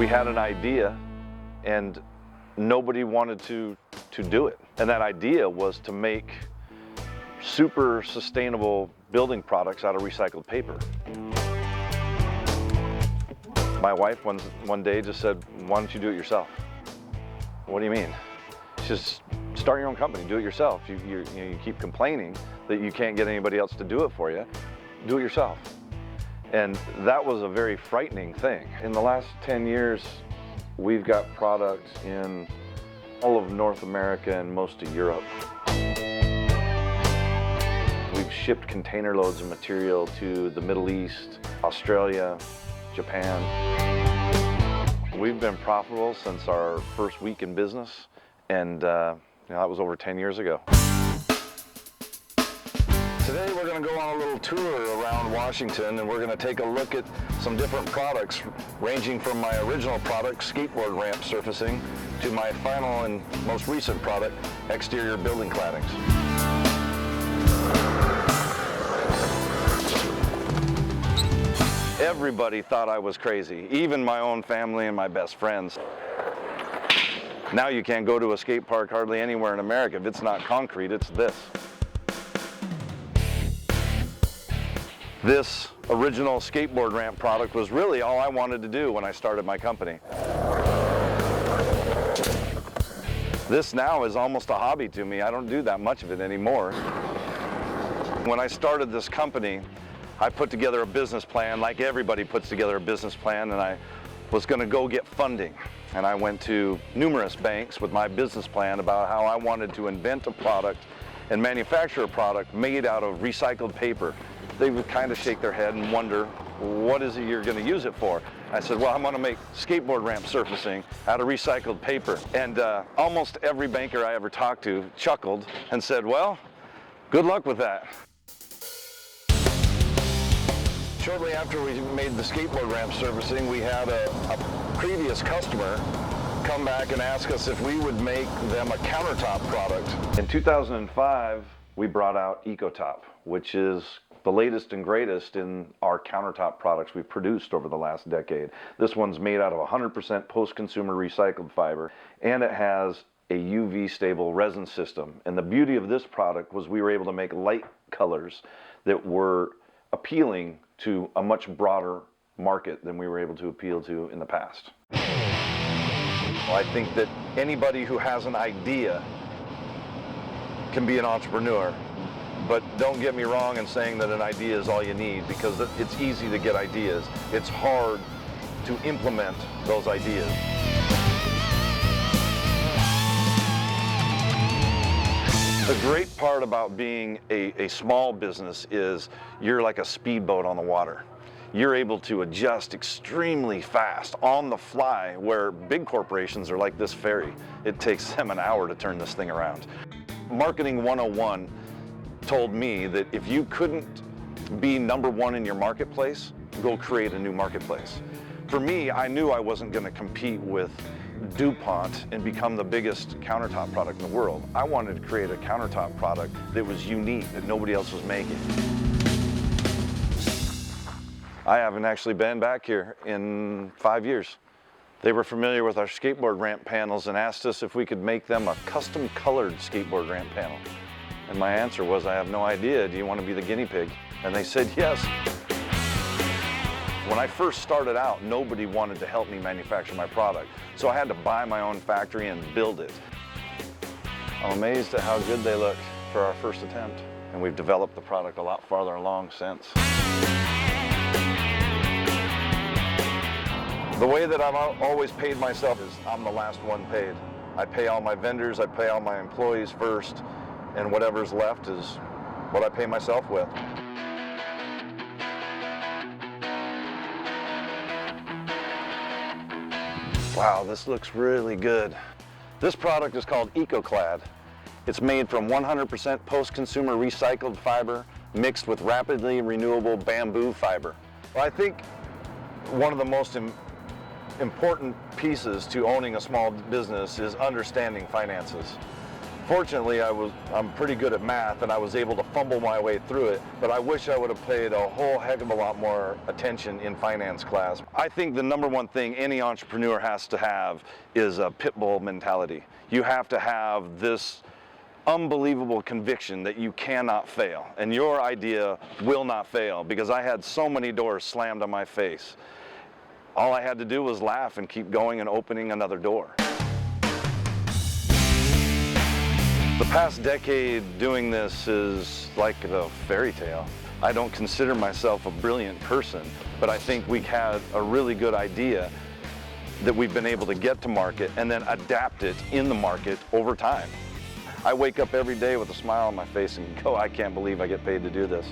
We had an idea and nobody wanted to do it. And that idea was to make super sustainable building products out of recycled paper. My wife one day just said, why don't you do it yourself? What do you mean? Just start your own company, do it yourself. You keep complaining that you can't get anybody else to do it for you. Do it yourself. And that was a very frightening thing. In the last 10 years, we've got products in all of North America and most of Europe. We've shipped container loads of material to the Middle East, Australia, Japan. We've been profitable since our first week in business, and that was over 10 years ago. Today we're going to go on a little tour around Washington, and we're going to take a look at some different products, ranging from my original product, skateboard ramp surfacing, to my final and most recent product, exterior building claddings. Everybody thought I was crazy, even my own family and my best friends. Now you can't go to a skate park hardly anywhere in America. If it's not concrete, it's this. This original skateboard ramp product was really all I wanted to do when I started my company. This now is almost a hobby to me. I don't do that much of it anymore. When I started this company, I put together a business plan, like everybody puts together a business plan, and I was going to go get funding. And I went to numerous banks with my business plan about how I wanted to invent a product and manufacture a product made out of recycled paper. They would kind of shake their head and wonder, what is it you're going to use it for? I said, well, I'm going to make skateboard ramp surfacing out of recycled paper. And almost every banker I ever talked to chuckled and said, well, good luck with that. Shortly after we made the skateboard ramp surfacing, we had a previous customer come back and ask us if we would make them a countertop product. In 2005, we brought out EcoTop, which is the latest and greatest in our countertop products we've produced over the last decade. This one's made out of 100% post-consumer recycled fiber, and it has a UV stable resin system. And the beauty of this product was we were able to make light colors that were appealing to a much broader market than we were able to appeal to in the past. Well, I think that anybody who has an idea can be an entrepreneur. But don't get me wrong in saying that an idea is all you need, because it's easy to get ideas. It's hard to implement those ideas. The great part about being a small business is you're like a speedboat on the water. You're able to adjust extremely fast on the fly, where big corporations are like this ferry. It takes them an hour to turn this thing around. Marketing 101 told me that if you couldn't be number one in your marketplace, go create a new marketplace. For me, I knew I wasn't going to compete with DuPont and become the biggest countertop product in the world. I wanted to create a countertop product that was unique, that nobody else was making. I haven't actually been back here in 5 years. They were familiar with our skateboard ramp panels and asked us if we could make them a custom colored skateboard ramp panel. And my answer was, I have no idea. Do you want to be the guinea pig? And they said yes. When I first started out, nobody wanted to help me manufacture my product. So I had to buy my own factory and build it. I'm amazed at how good they look for our first attempt. And we've developed the product a lot farther along since. The way that I've always paid myself is I'm the last one paid. I pay all my vendors, I pay all my employees first, and whatever's left is what I pay myself with. Wow, this looks really good. This product is called EcoClad. It's made from 100% post-consumer recycled fiber mixed with rapidly renewable bamboo fiber. Well, I think one of the most important pieces to owning a small business is understanding finances. Fortunately, I'm pretty good at math and I was able to fumble my way through it, but I wish I would have paid a whole heck of a lot more attention in finance class. I think the number one thing any entrepreneur has to have is a pit bull mentality. You have to have this unbelievable conviction that you cannot fail, and your idea will not fail, because I had so many doors slammed on my face. All I had to do was laugh and keep going and opening another door. The past decade doing this is like a fairy tale. I don't consider myself a brilliant person, but I think we had a really good idea that we've been able to get to market and then adapt it in the market over time. I wake up every day with a smile on my face and go, I can't believe I get paid to do this.